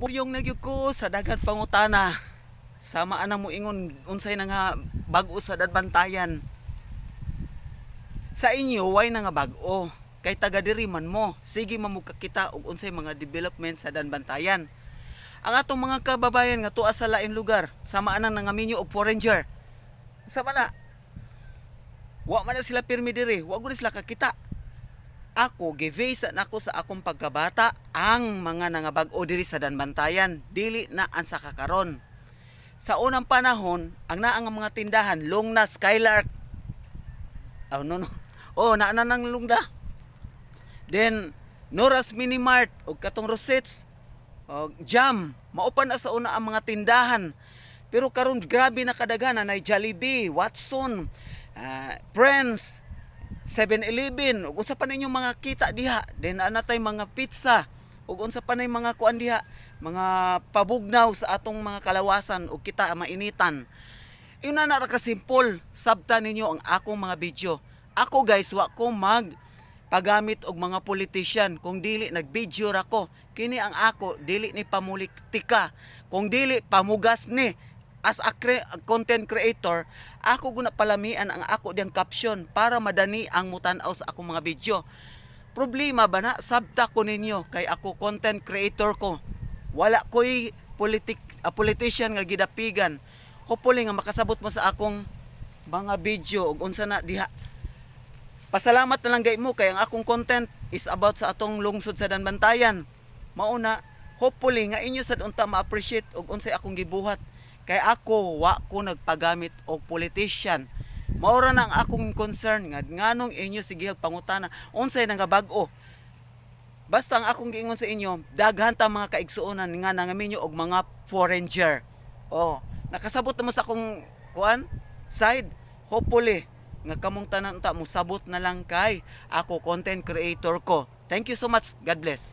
Puyong nagyud ko sa dagat pangutana. Sama anang mo ingon unsay na nga bag-o sa Bantayan. Sa inyo way na nga bag-o. Kay taga diri man mo. Sige mamugkakita og unsay mga development sa Bantayan. Ang atong mga kababayan nga tuwa sa lain lugar, sama anang nangaminyo og foreigner. Sama na. Wa man na sila pirmi diri, wa gud sila kakita. Ako givesa na ako sa akong pagkabata ang mga nangabag-o diri sa Bantayan, dili na ang sa kakaron. Sa unang panahon, ang naang mga tindahan, Lungna, Skylark. Oh, no. Oh, naa nang Lungna. Then Nora's Mini Mart ug katong Rosets, Jam, maupan na sa una ang mga tindahan. Pero karon grabe na kadaghanan ay Jollibee, Watson, Friends, 7-Eleven, ug unsa pa ninyong mga kita diha. Then anatay mga pizza, ug unsa pa nay mga kuan diha, mga pabugnaw sa atong mga kalawasan ug kita mainitan. Yun na ra ka simple, sabta ninyo ang akong mga video. Ako guys, wa ko pagamit og mga politician kung dili nagvideo ra ko. Kini ang ako dili ni pamulitika, kung dili pamugas ni. As a content creator, ako guna palamian ang ako diyang caption para madani ang mutan-aw sa akong mga video. Problema ba na sabta ko ninyo kay ako content creator ko. Wala ko'y politician nga gidapigan. Hopefully nga makasabot mo sa akong mga video ug unsa na diha. Pasalamat na lang gay mo kay ang akong content is about sa atong lungsod sa Bantayan. Mauna, hopefully nga inyo sad unta ma-appreciate og unsay akong gibuhat. Kay ako wa ko nagpagamit og politician. Maura na ang akong concern nga nganong inyo sige pangutana unsay nga bag-o. Basta ang akong giingon sa inyo, daghan ta mga kaigsuonan nga nangaminyo og mga foreigner. Oh, nakasabot na mo sa akong kuan side. Hopefully nga kamong tanan ta mo sabot na lang kay ako content creator ko. Thank you so much. God bless.